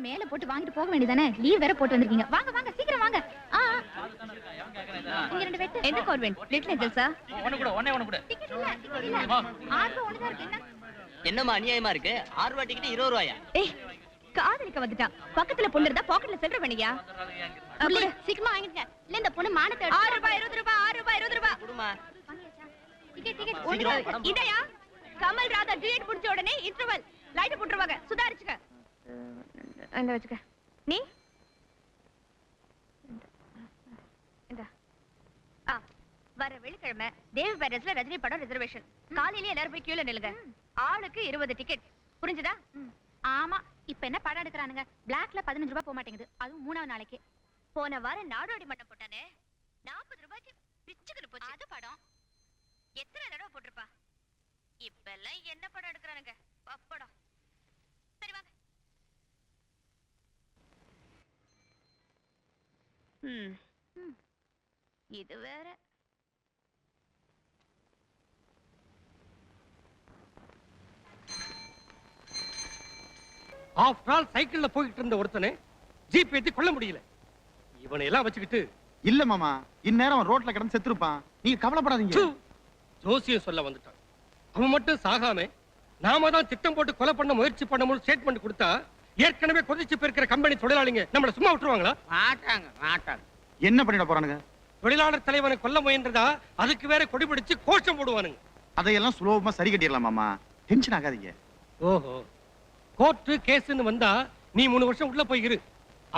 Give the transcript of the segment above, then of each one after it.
மேல போட்டு வாங்கிட்டு போக வேண்டியதானே? லீவ் வேற போட்டு வந்திருக்கீங்க. வாங்க வாங்க சீக்கிரம் வாங்க. இங்க ரெண்டு வெட்டு. எந்த கான்வென்ட்? லிட்டில் ஏஞ்சல்ஸா? ஒண்ணு கூட. டிக்கெட் இல்ல. ஆர்வம் ஒண்ணு தான் இருக்கு. என்ன? என்னமா அநியாயமா இருக்கு? 6 ரூபாய் டிக்கெட் 20 ரூபாயா? ஏய் காதலிக்க வந்துட்டான். பக்கத்துல பொண்ணு இருந்தா பாக்கெட்ல செல்ற பண்ணியா? அப்படி சீக்கிரமா வாங்கிடுங்க. இல்ல இந்த பொண்ணு மானத்தை 6 ரூபாய் 20 ரூபாய் 6 ரூபாய் 20 ரூபாய். குடுமா. டிக்கெட் ஒண்ணு. இதயா கமல் ராதா டியூட் முடிஞ்ச உடனே இன்டர்வல் லைட் போட்டுருவாங்க. சுதாரிச்சுக்க. அந்த வச்சுக்க. நீ இந்த வர வெள்ளிக்கிழமை தேவி பேரஸ்ல ரஜினி படம் ரிசர்வேஷன். காலையில எல்லாரும் போய் கியூல நில்லுங்க. ஆளுக்கு 20 டிக்கெட். புரிஞ்சுதா? ஆமா. இப்ப என்ன படம் எடுக்கறானுங்க? பிளாக்ல 15 ரூபாய் போக மாட்டேங்குது. அதுவும் 3வது நாளைக்கு. போன வாரம் நாடோடி மட்டம் போட்டானே 40 ரூபாய்க்கு பிச்சுக்கிட்டு போச்சு. அது படம் எத்தனை தடவை போட்டிருப்பா? இப்ப எல்லாம் என்ன படம் எடுக்கறானுங்க? பப்படம். சரி வாங்க. இது வேற. ஆஃப்டர் ஆல் சைக்கிள்ல போயிட்டு இருந்த ஒருத்தனை ஜீப் ஏத்தி கொள்ள முடியல. இவனை எல்லாம் வச்சுக்கிட்டு. இல்ல மாமா, இந்நேரம் ரோட்ல கிடந்து செத்துருப்பான். நீங்க கவலைப்படாதீங்க. ஜோசியம் சொல்ல வந்துட்டான். அவன் மட்டும் சாகாம நாம தான் திட்டம் போட்டு கொலை பண்ண முயற்சி பண்ணும்போது ஸ்டேட்மெண்ட் கொடுத்தா ஏற்கனவே கொதிச்சு போயிருக்கிற கம்பெனி தொழிலாளிங்க நம்மள சும்மா விட்டுருவாங்களா? மாட்டாங்க. என்ன பண்ணிட போறானுங்க? தொழிலாளர் தலைவனை கொல்ல முயன்றதா அதுக்கு வேற கொடி பிடிச்சு கோஷம் போடுவானுங்க. அதையெல்லாம் சுலபமா சரி கட்டிடலாம் மாமா. டென்ஷன் ஆகாதீங்க. ஓஹோ, கோர்ட்டு கேஸ்ன்னு வந்தா நீ 3 வருஷம் உள்ள போய் இரு.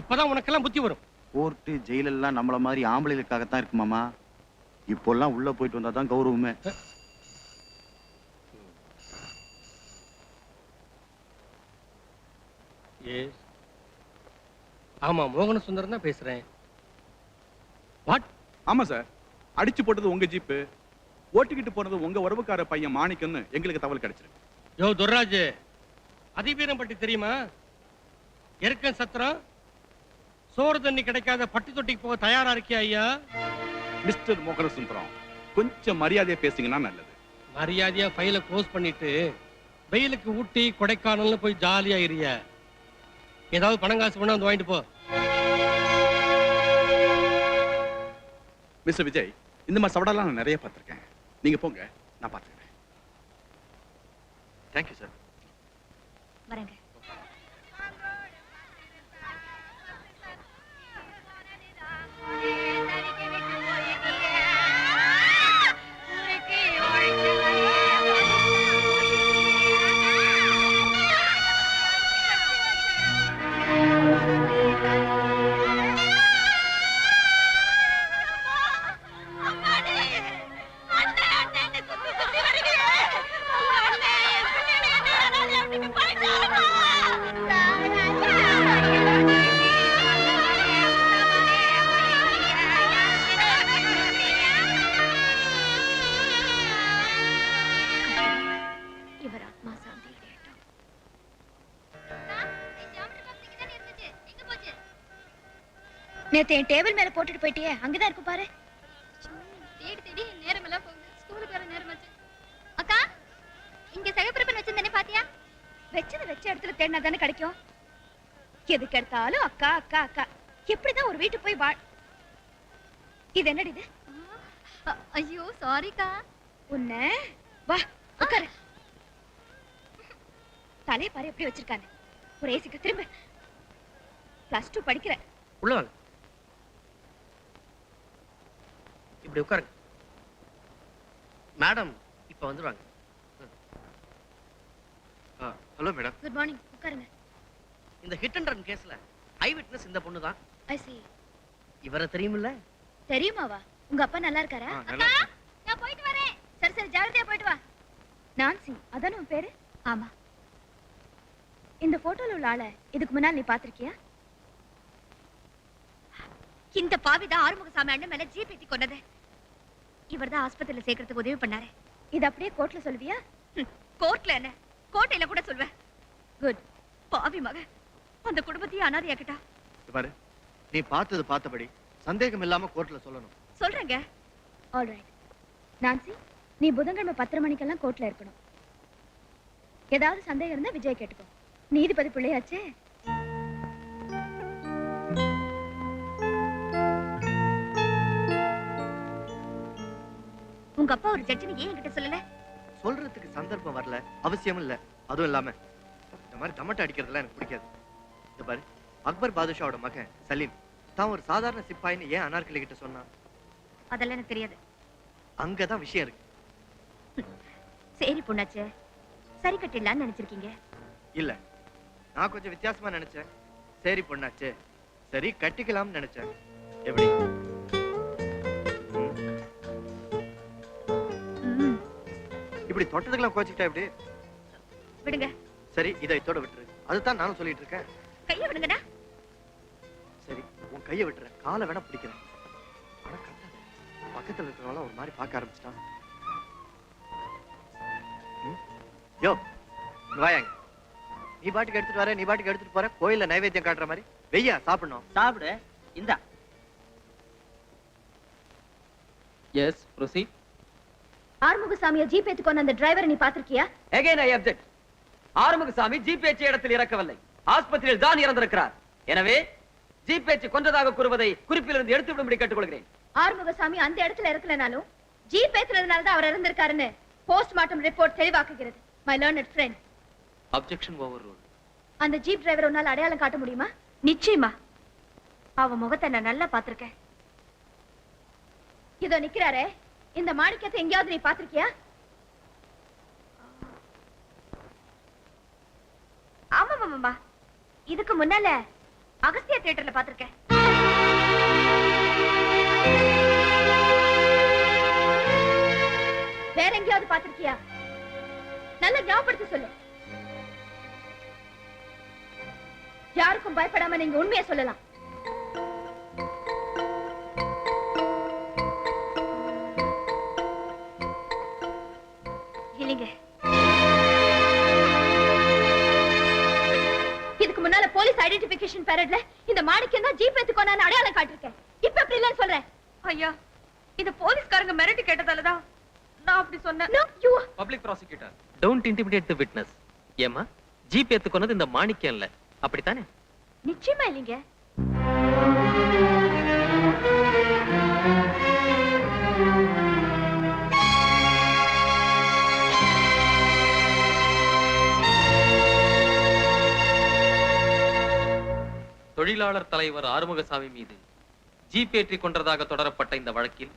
அப்பதான் உனக்கெல்லாம் புத்தி வரும். கோர்ட்டு ஜெயில எல்லாம் நம்மள மாதிரி ஆம்பளைகளுக்காகத்தான் இருக்கு மாமா. இப்போல்லாம் உள்ள போயிட்டு வந்தாதான் கௌரவமே. ஆமா, மோகன சுந்தரம் தான் பேசுறேன். வாட்? ஆமா சார், அடிச்சு போட்டது உங்க ஜீப்பு, ஓட்டிக்கிட்டு போனது உங்க உறவுக்கார பையன் மாணிக்கன்னு எங்களுக்கு தகவல் கிடைச்சிருக்கு. யோ துர்ராஜ், அதிவீரம் பற்றி தெரியுமா? எருக்கன் சத்திரம் சோறு தண்ணி கிடைக்காத பட்டி தொட்டிக்கு போக தயாரா இருக்கியா ஐயா? மிஸ்டர் மோகன சுந்தரம், கொஞ்சம் மரியாதையா பேசுங்கன்னா நல்லது. மரியாதையா ஃபைல க்ளோஸ் பண்ணிட்டு வெயிலுக்கு ஊட்டி கொடைக்கானல்னு போய் ஜாலியா இருய. ஏதாவது பணம் காசு பண்ணா வந்து வாங்கிட்டு போ. மிஸ்டர் விஜய், இந்த மாதிரி சவடாலாம் நான் நிறைய பார்த்திருக்கேன். நீங்க போங்க, நான் பார்த்துக்கிறேன். Thank you sir. வரேங்க. நேத்து என் டேபிள் மேல போட்டுட்டு போயிட்டியே, அங்கதான் இருக்கு பாரு. தேடி நேரம் எல்லாம் போகுது. ஸ்கூலுக்கு வர நேரமாச்சு. அக்கா, இங்க சகப்பிரபன் வச்சிருந்தேனே பாத்தியா? வச்ச இடத்துல தேடினா தானே கிடைக்கும். எதுக்கு எடுத்தாலும் அக்கா அக்கா அக்கா. எப்படிதான் ஒரு வீட்டு போய் இது என்னடி இது? ஐயோ சாரிக்கா. உன்ன வா உட்காரு. தலைய பாரு எப்படி வச்சிருக்கானே. ஒரு ஏசிக்கு திரும்ப. +2 படிக்கிற. உள்ள வாங்க. இப்படி உட்காருங்க. மேடம் இப்ப வந்துருவாங்க. Hello madam. Good morning. உட்காருங்க. இந்த ஹிட் அண்ட் ரன் கேஸ்ல ஐ விட்னஸ் இந்த பொண்ணு தான். ஐ see. இவரை தெரியுமில்ல? தெரியுமாவா? உங்க அப்பா நல்லா இருக்காரா? அக்கா, நான் போயிட்டு வரேன். சரி ஜாகிரதையா போயிட்டு வா. நான்சி, அதானே உன் பேரு? ஆமா. இந்த போட்டோல உள்ள ஆளை இதுக்கு முன்னாடி நீ பாத்திருக்கியா? இந்த பாவிதான் ஆறுமுகசாமி அண்ணன் மேல ஜீப் ஏத்தி கொண்டது. இவர்தான் ஆஸ்பத்திரியில சேர்க்கறதுக்கு உதவி பண்ணாரு. இது அப்படியே கோர்ட்ல சொல்லுவியா? கோர்ட்ல என்ன, கோட்டையில கூட சொல்வேன். குட். பாவி மக அந்த குடும்பத்தையே அனாதையாக்கிட்டா. பாரு, நீ பார்த்தபடி சந்தேகம் இல்லாம கோர்ட்ல சொல்லணும். சொல்றேங்க. ஆல்ரைட். நான்சி, நீ புதன்கிழமை 10:30 மணிக்கெல்லாம் கோர்ட்ல இருக்கணும். ஏதாவது சந்தேகம் இருந்தா விஜய் கேட்டுக்கோ. நீதிபதி பிள்ளையாச்சே. உங்க அப்பா ஒரு ஜட்ஜின்னு ஏன் என்கிட்ட சொல்லல? சொல்றதுக்கு சந்தர்ப்பம் வரல, அவசியம் இல்ல. அதுவும் இல்லாம இந்த மாதிரி தமட்டை அடிக்கிறதுலாம் எனக்கு பிடிக்காது. இந்த பாரு, அக்பர் பாதுஷாவோட மகன் சலீம் தான் ஒரு சாதாரண சிப்பாயின்னு ஏன் அனார்கலி கிட்ட சொன்னான்? அதெல்லாம் எனக்கு தெரியாது. அங்கதான் விஷயம் இருக்கு. சரி பொண்ணாச்சே, சரி கட்டிடலான்னு நினைச்சிருக்கீங்க? இல்ல, நான் கொஞ்சம் வித்தியாசமா நினைச்சேன். சரி பொண்ணாச்சு, சரி கட்டிக்கலாம்னு நினைச்சேன். எப்படி? இப்படி தொட்டதுக்கெல்லாம் கோச்சிக்கிட்டா எப்படி? விடுங்க. சரி, இதை இதோட விட்டுரு. அதுதான் நானும் சொல்லிட்டு இருக்கேன். கைய விடுங்கடா. சரி, உன் கையை விட்டுறேன், காலை வேணா பிடிக்கிறேன். ஆனா கட்டாத. பக்கத்துல இருக்கிறவங்க ஒரு மாதிரி பார்க்க ஆரம்பிச்சிட்டான். யோ, வாயாங்க. நீ பாட்டுக்கு எடுத்துட்டு வர, நீ பாட்டுக்கு எடுத்துட்டு போற. கோயில்ல நைவேத்தியம் காட்டுற மாதிரி வெய்யா சாப்பிடணும். சாப்பிடு. இந்தா. Yes, proceed. ஆறுமுகசாமியை ஜீப் ஏத்தி கொண்ட அந்த டிரைவரை நீ பாத்திருக்கியா? Again I object. Arumugasamy jeep ஏற்றிய இடத்தில் இறக்கவில்லை, ஆஸ்பத்திரியில் தான் இறந்திருக்கிறார். எனவே ஜீப் ஏற்றி கொன்றதாக கூறுவதை குறிப்பிலிருந்து எடுத்து விடும்படி கேட்டுக்கொள்கிறேன். ஆறுமுகசாமி அந்த இடத்துல இறக்கலனாலும் ஜீப் ஏத்துனதுனால தான் அவர் இறந்திருக்காருன்னு போஸ்ட்மார்ட்டம் ரிப்போர்ட் தெளிவாக்குகிறது. My learned friend. Objection overruled. அந்த ஜீப் டிரைவர் உன்னால அடையாளம் காட்ட முடியுமா? நிச்சயமா. அவ முகத்தை நான் நல்லா பாத்திருக்கேன். இதோ நிக்கிறாரே, இந்த மாணிக்கத்தை எங்கேயாவது நீ பாத்திருக்கியா? ஆமாமாமா, இதுக்கு முன்னால அகஸ்தியா தியேட்டர்ல பாத்திருக்கேன். வேற எங்கேயாவது பாத்திருக்கியா? நல்ல ஞாபகப்படுத்தி சொல்லு. யாருக்கும் பயப்படாம நீங்க உண்மையை சொல்லலாம். இல்லைங்க, இதுக்கு முன்னால போலீஸ் ஐடென்டிபிகேஷன் பரேட்ல இந்த மாணிக்கம் தான் ஜீப் ஏத்துக்கோனான்னு அடையாளம் காட்டிருக்கேன். இப்ப அப்படி இல்லன்னு சொல்றேன். ஐயா, இது போலீஸ்காரங்க மிரட்டி கேட்டதாலதான் நான் அப்படி சொன்னேன். No, you... Public prosecutor, don't intimidate the witness. ஏமா, ஜீப் ஏத்துக்கொன்னது இந்த மாணிக்கம் இல்ல, அப்படித்தானே? நிச்சயமா இல்லைங்க. தொழிலாளர் தலைவர் ஆறுமுகசாமி மீது ஜீப் ஏற்றி கொன்றதாக தொடரப்பட்ட இந்த வழக்கில்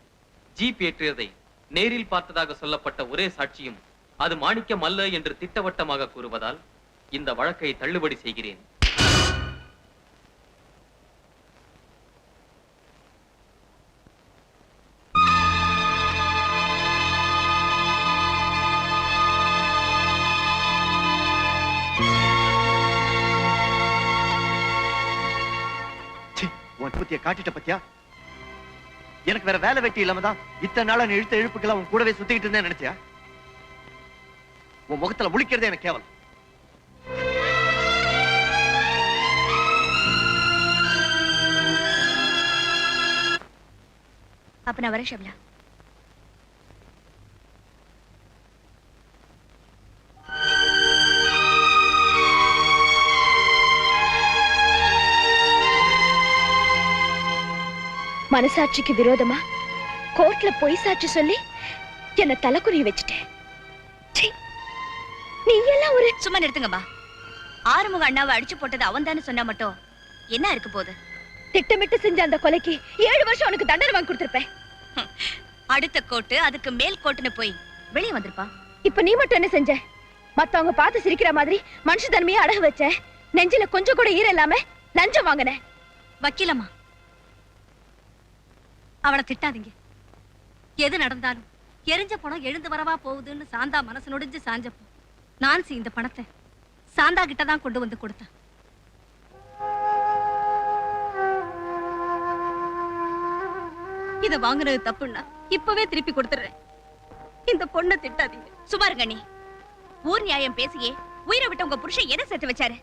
ஜீப் ஏற்றியதை நேரில் பார்த்ததாக சொல்லப்பட்ட ஒரே சாட்சியும் அது மாணிக்கம் அல்ல என்று திட்டவட்டமாக கூறுவதால் இந்த வழக்கை தள்ளுபடி செய்கிறேன். காட்டிட்ட பத்தியா? எனக்கு வேற வேலை வெட்டி இல்லாம தான் இத்தனை நாளா நீ இழுத்த இழுப்புக்கெல்லாம் உன் கூடவே சுத்திக்கிட்டு இருந்தேன் நினைச்சியா? உன் முகத்துல முழிக்கிறதே எனக்கு கேவலம். அப்ப நான் வரேன் ஷப்லா. மனசாட்சிக்கு விரோதமா கோர்ட்ல பொய் சாட்சி சொல்லி என்ன தலைக்குறி வச்சுட்டேன். நீ எல்லாம் ஒரு சும்மா நிறுத்துங்கம்மா. ஆறுமுக அண்ணாவை அடிச்சு போட்டது அவன் தானே சொன்னா மட்டும் என்ன இருக்கு போகுது? திட்டமிட்டு செஞ்ச அந்த கொலைக்கு 7 வருஷம் உனக்கு தண்டனை வாங்கி கொடுத்திருப்பேன். அடுத்த கோட்டு அதுக்கு மேல் கோட்டுன்னு போய் வெளியே வந்திருப்பான். இப்ப நீ மட்டும் என்ன செஞ்ச? மத்தவங்க பார்த்து சிரிக்கிற மாதிரி மனுஷ தன்மையை அடகு வச்ச. நெஞ்சில கொஞ்சம் கூட ஈர இல்லாம லஞ்சம் வாங்கின. வக்கீலம்மா, அவளை திட்டாதீங்க. எது நடந்தாலும் எரிஞ்ச பணம் எழுந்து வரவா போகுதுன்னு சாந்தா மனசு நொடிஞ்சு சாஞ்சப்போ நான்சி இந்த பணத்தை சாந்தா கிட்ட தான் கொண்டு வந்து கொடுத்தேன். இத வாங்குறது தப்புன்னா இப்பவே திருப்பி கொடுத்துறேன். இந்த பொண்ணை திட்டாதீங்க. சுமாருங்க நீ ஊர் நியாயம் பேசியே உயிரை விட்ட உங்க புருஷன் எதை சேர்த்து வச்சாரு?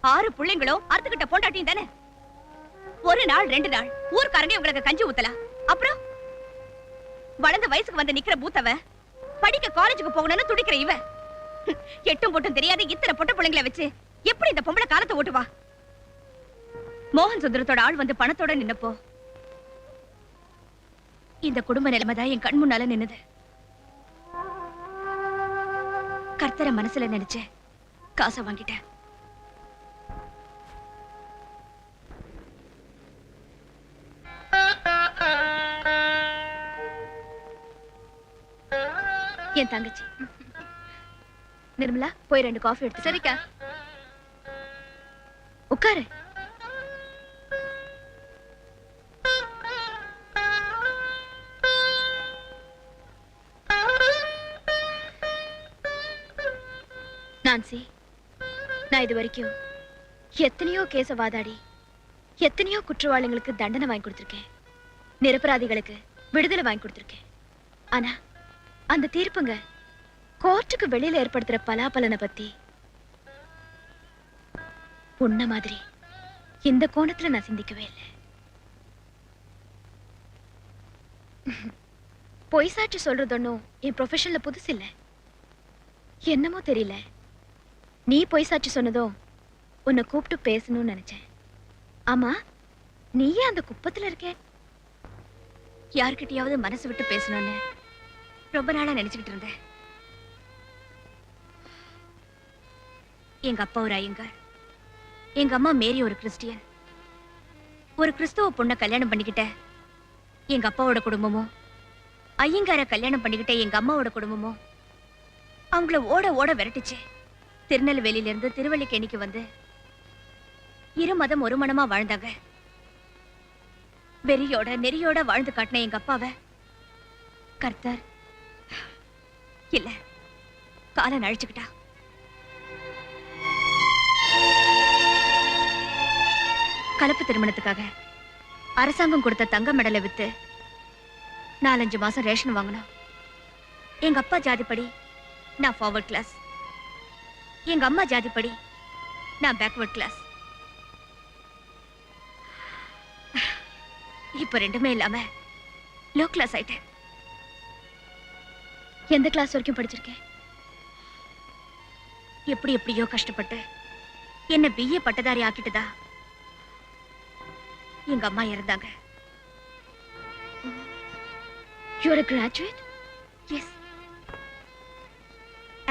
6 பிள்ளைங்களோ அறுத்துக்கிட்ட பொண்டாட்டியும் தானே. ஒரு நாள் 2 நாள் ஊர்க்காரங்க உங்களுக்கு கஞ்சி ஊத்தலாம். அப்புறம் வளர்ந்த வயசுக்கு வந்து நிக்கிற பூத்தவ படிக்க காலேஜுக்கு போகணும்னு துடிக்கிற இவ எட்டும் போட்டும் தெரியாத இத்தனை பொட்ட பிள்ளைங்களை வச்சு எப்படி இந்த பொம்பளை காலத்தை ஓட்டுவா? மோகன் சுந்தரத்தோட ஆள் வந்து பணத்தோட நின்னப்போ இந்த குடும்ப நிலைமைதான் என் கண் முன்னால நின்னுது. கர்த்தரை மனசுல நினைச்சு காசை வாங்கிட்டேன். என் தங்கச்சி நிர்மலா, போய் 2 காஃபி எடுத்து. சரிக்கா. உட்காரு. நான்சி, நான் இது வரைக்கும் எத்தனையோ கேஸ வாதாடி எத்தனையோ குற்றவாளிகளுக்கு தண்டனை வாங்கி கொடுத்திருக்கேன். நிரபராதிகளுக்கு விடுதலை வாங்கி கொடுத்திருக்கேன். ஆனா அந்த தீர்ப்புங்க கோர்ட்டுக்கு வெளியில ஏற்படுத்துற பலாபலனை பத்தி உன்ன மாதிரி இந்த கோணத்துல நான் சிந்திக்கவே இல்லை. பொய் சாட்சி சொல்றதொன்னும் என் ப்ரொஃபஷன்ல புதுசு இல்ல. என்னமோ தெரியல, நீ பொய் சாட்சி சொன்னதும் உன்னை கூப்பிட்டு பேசணும்னு நினைச்சேன். ஆமா, நீயே அந்த குப்பத்துல இருக்க? யார்கிட்டயாவது மனசு விட்டு பேசணும்னு ரொம்ப நாளா நினைச்சுக்கிட்டு இருந்தேன். எங்க அப்பா ஒரு ஐயங்கார், எங்க அம்மா மேரி ஒரு கிறிஸ்டியன். ஒரு கிறிஸ்துவ பொண்ணை கல்யாணம் பண்ணிக்கிட்ட எங்க அப்பாவோட குடும்பமும், ஐயங்கார கல்யாணம் பண்ணிக்கிட்ட எங்க அம்மாவோட குடும்பமும் அவங்கள ஓட ஓட விரட்டுச்சு. திருநெல்வேலியில இருந்து திருவல்லிக்கேணிக்கு வந்து 2 மதம் ஒரு மனமா வாழ்ந்தாங்க. வெறியோட நெறியோட வாழ்ந்து காட்டின எங்க அப்பாவை கர்த்தர் இல்ல காலம் அழிச்சுக்கிட்டா. கலப்பு திருமணத்துக்காக அரசாங்கம் கொடுத்த தங்க மெடலை வித்து 4-5 மாசம் ரேஷன் வாங்கணும். எங்க அப்பா ஜாதிப்படி நான் ஃபார்வர்ட் கிளாஸ், எங்க அம்மா ஜாதிப்படி நான் பேக்வர்ட் கிளாஸ். இப்ப ரெண்டுமே இல்லாம லோ கிளாஸ் ஆயிட்டேன். எந்த கிளாஸ் வரைக்கும் படிச்சிருக்கேன்? எப்படியோ கஷ்டப்பட்டு என்ன பிஏ பட்டதாரி ஆக்கிட்டுதா எங்க அம்மா இறந்தாங்க. You are a graduate? Yes.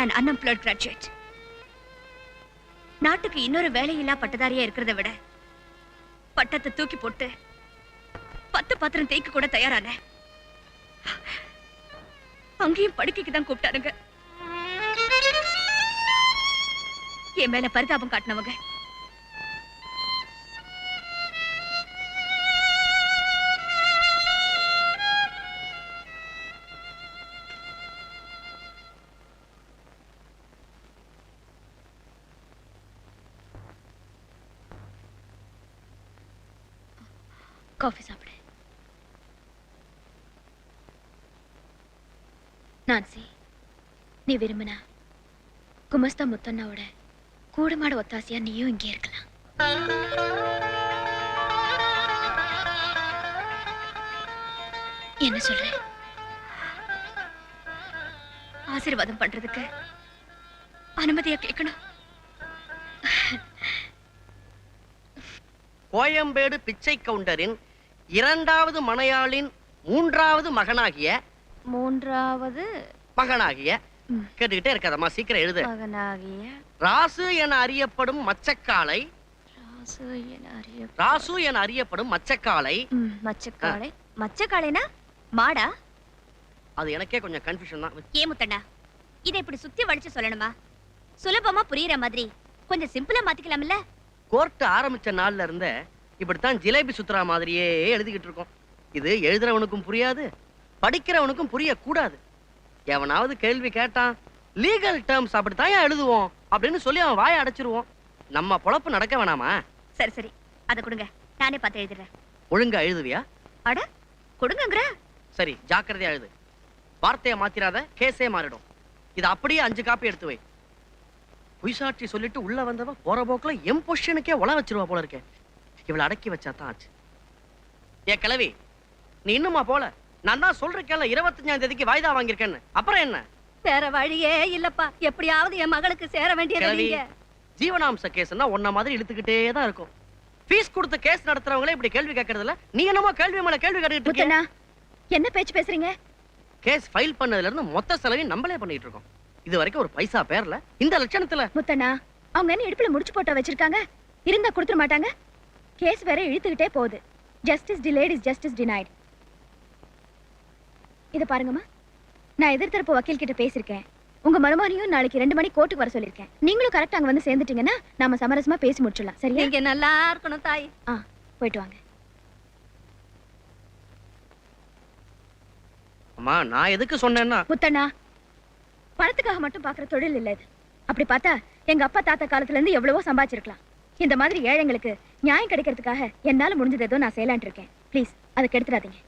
An unemployed graduate. நாட்டுக்கு இன்னொரு வேலையில்லா பட்டதாரியா இருக்கிறத விட பட்டத்தை தூக்கி போட்டு 10 பாத்திரம் தேய்க்க கூட தயாரான. அங்கேயும் படுக்கைக்கு தான் கூப்பிட்டாருங்க. என் மேல பரிதாபம் காட்டினவங்க காஃபி சாப்பிடு. நான்சி, நீ விரும்பினா குமஸ்தா முத்தண்ணாவோட கூடுமாட ஒத்தாசியா நீயும் இங்கே இருக்கலாம். என்ன சொல்ற? ஆசீர்வாதம் பண்றதுக்கு அனுமதியா கேட்கணும். கோயம்பேடு பிச்சை கவுண்டரின் 2வது மனையாளின் 3வது மகனாகிய கேட்டுக்கிட்டே இருக்காதம்மா, சீக்கிரம் எழுது. ராசு என அறியப்படும் மச்சக்காலை, மச்சக்காலைனா மாடா? அது எனக்கே கொஞ்சம் கன்ஃபியூஷன் தான். ஏன் முத்தண்ணா, இதை இப்படி சுத்தி வளைச்சு சொல்லணுமா? சுலபமா புரியுற மாதிரி கொஞ்சம் சிம்பிளா மாத்திக்கலாம்ல? கோர்ட் ஆரம்பிச்ச நாள்ல இருந்த இப்படித்தான் ஜிலேபி சுத்துறா மாதிரியே எழுதிக்கிட்டு இருக்கோம். இது எழுதுறவனுக்கும் புரியாது, படிக்கிறவனுக்கும் புரியக்கூடாது. எவனாவது கேள்வி கேட்டான் லீகல் டேர்ம்ஸ் அப்படித்தான் ஏன் எழுதுவோம் அப்படின்னு சொல்லி அவன் வாயை அடைச்சிருவோம். நம்ம பொழப்பு நடக்க வேணாமா? சரி சரி, அதை கொடுங்க, நானே பார்த்து எழுதுறேன். ஒழுங்கா எழுதுவியா? அட கொடுங்கங்கிற. சரி, ஜாக்கிரதையா எழுது. வார்த்தையை மாத்திராத, கேஸே மாறிடும். இது அப்படியே 5 காப்பி எடுத்து வை. பொய்சாட்சி சொல்லிட்டு உள்ள வந்தவ போற போக்குல எம் பொசிஷனுக்கே உல வச்சிருவா போல இருக்கே. இவளை அடக்கி வச்சாதான் ஆச்சு. ஏ கிழவி, நீ இன்னுமா போல? நான் தான் சொல்றேன்ல 25ஆம் தேதிக்கு வாய்தா வாங்கியிருக்கேன்னு. அப்புறம் என்ன? வேற வழியே இல்லப்பா, எப்படியாவது என் மகளுக்கு சேர வேண்டியது கிழவி, நீங்க. ஜீவனாம்ச கேஸ்னா உன்ன மாதிரி இழுத்துக்கிட்டே தான் இருக்கும். ஃபீஸ் கொடுத்து கேஸ் நடத்துறவங்களே இப்படி கேள்வி கேட்கறதுல நீ என்னமோ கேள்வி மேல கேள்வி கேட்டுட்டு இருக்க. முத்தண்ணா, என்ன பேச்சு பேசுறீங்க? கேஸ் ஃபைல் பண்ணதுல இருந்து மொத்த செலவையும் நம்மளே பண்ணிட்டு இருக்கோம். இது வரைக்கும் ஒரு பைசா பேர்ல இந்த லட்சணத்துல. முத்தண்ணா, அவங்க என்ன இடுப்புல முடிச்சு போட்டா வச்சிருக்காங்க? இருந்தா கொடுத்துட மாட்டாங்க. கேஸ் வேற இழுத்துக்கிட்டே போகுது. Justice delayed is justice denied. இத பாருங்கம்மா, நான் எதிர்த்தரப்பு வக்கீல் கிட்ட பேசிருக்கேன். உங்க மருமகனையும் நாளைக்கு 2 மணி கோர்ட்டுக்கு வர சொல்லிருக்கேன். நீங்களும் கரெக்டா அங்க வந்து சேர்ந்துட்டீங்கன்னா நாம சமரசமா பேசி முடிச்சிடலாம். சரியா? நீங்க நல்லா இருக்கணும் தாய். போயிட்டு வாங்க. அம்மா, நான் எதுக்கு சொன்னேன்னா, முத்தண்ணா, பணத்துக்காக மட்டும் பாக்குற தொழில் இல்ல இது. அப்படி பார்த்தா எங்க அப்பா தாத்தா காலத்துல இருந்து எவ்வளவோ சம்பாதிச்சிருக்கலாம். இந்த மாதிரி ஏழைங்களுக்கு நியாயம் கிடைக்கிறதுக்காக என்னால முடிஞ்சது ஏதோ நான் செய்யலான் இருக்கேன். ப்ளீஸ் அதை கெடுத்துறாதீங்க.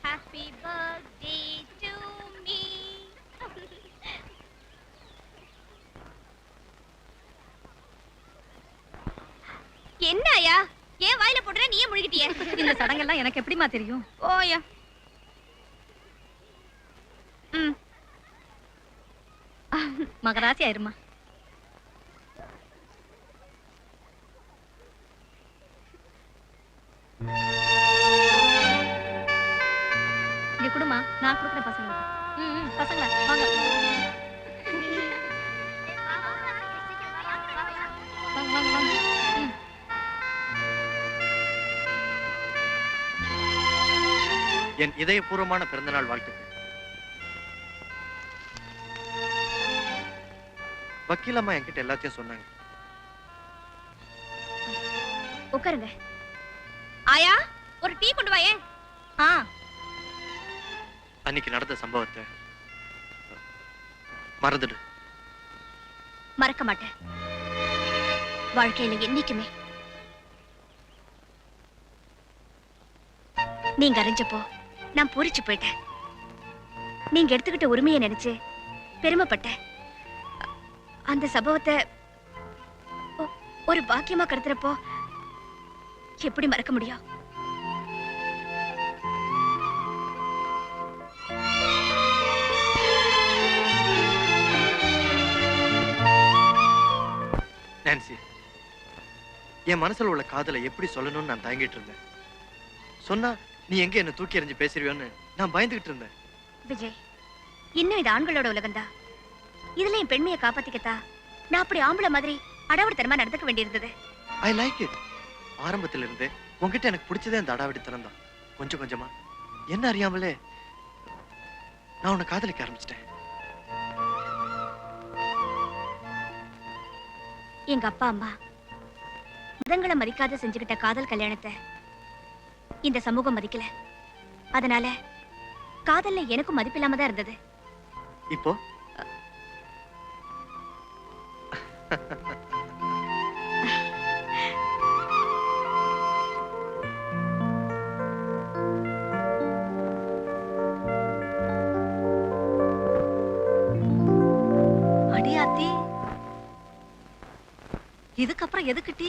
Happy birthday to me. என்னையா ஏன் வாயில போடுற? நீயே முழுகிட்டியே. இந்த சடங்கெல்லாம் எனக்கு எப்படிமா தெரியும்? ஓயா. மகராசி ஆயிருமா. இங்க குடுமா, நான் கொடுக்குறேன் பசங்களுக்கு. பசங்களா வாங்க வாங்க வாங்க வாங்க. என் இதயபூர்வமான பிறந்தநாள் வாழ்த்துக்கள். வக்கீலம்மா என்கிட்ட எல்லாத்தையும் சொன்னாங்க. உட்காருங்க. ஆயா, ஒரு டீ கொண்டு வாயே. அன்னைக்கு நடந்த சம்பவத்தை மறந்துடு. மறக்க மாட்டேன். வாழ்க்கையில என்னைக்குமே நீங்க அறிஞ்சப்போ நான் பூரிச்சு போயிட்டேன். நீங்க எடுத்துக்கிட்ட உரிமையை நினைச்சு பெருமைப்பட்டேன். அந்த சம்பவத்தை ஒரு பாக்கியமா கருத்துறப்போ எப்படி மறக்க முடியும்? நான்சி, என் மனசுல உள்ள காதலை எப்படி சொல்லணும்னு நான் தயங்கிட்டு இருந்தேன். சொன்னா நீ எங்க என்ன தூக்கி எறிஞ்சு பேசிருவியோன்னு நான் பயந்துகிட்டு இருந்தேன். விஜய், இன்னும் இது ஆண்களோட உலகம்தான். இதுல என் பெண்மையை காப்பாத்திக்கத்தா நான் அப்படி ஆம்பளை மாதிரி அடாவடித்தனமா நடந்துக்க வேண்டியிருந்தது. I like it. ஆரம்பத்துல இருந்து உன்கிட்ட எனக்கு பிடிச்சதே அந்த அடாவடித்தனம் தான். கொஞ்சம் கொஞ்சமா என்ன அறியாமலே நான் உன்னை காதலிக்க ஆரம்பிச்சிட்டேன். எங்க அப்பா அம்மா மதங்களை மதிக்காத செஞ்சுக்கிட்ட காதல் கல்யாணத்தை இந்த சமூகம் மதிக்கல. அதனால காதல்ல எனக்கும் மதிப்பில்லாம தான் இருந்தது. இப்போ அடியாத்தி, இதுக்கப்புறம் எதுக்கு டீ?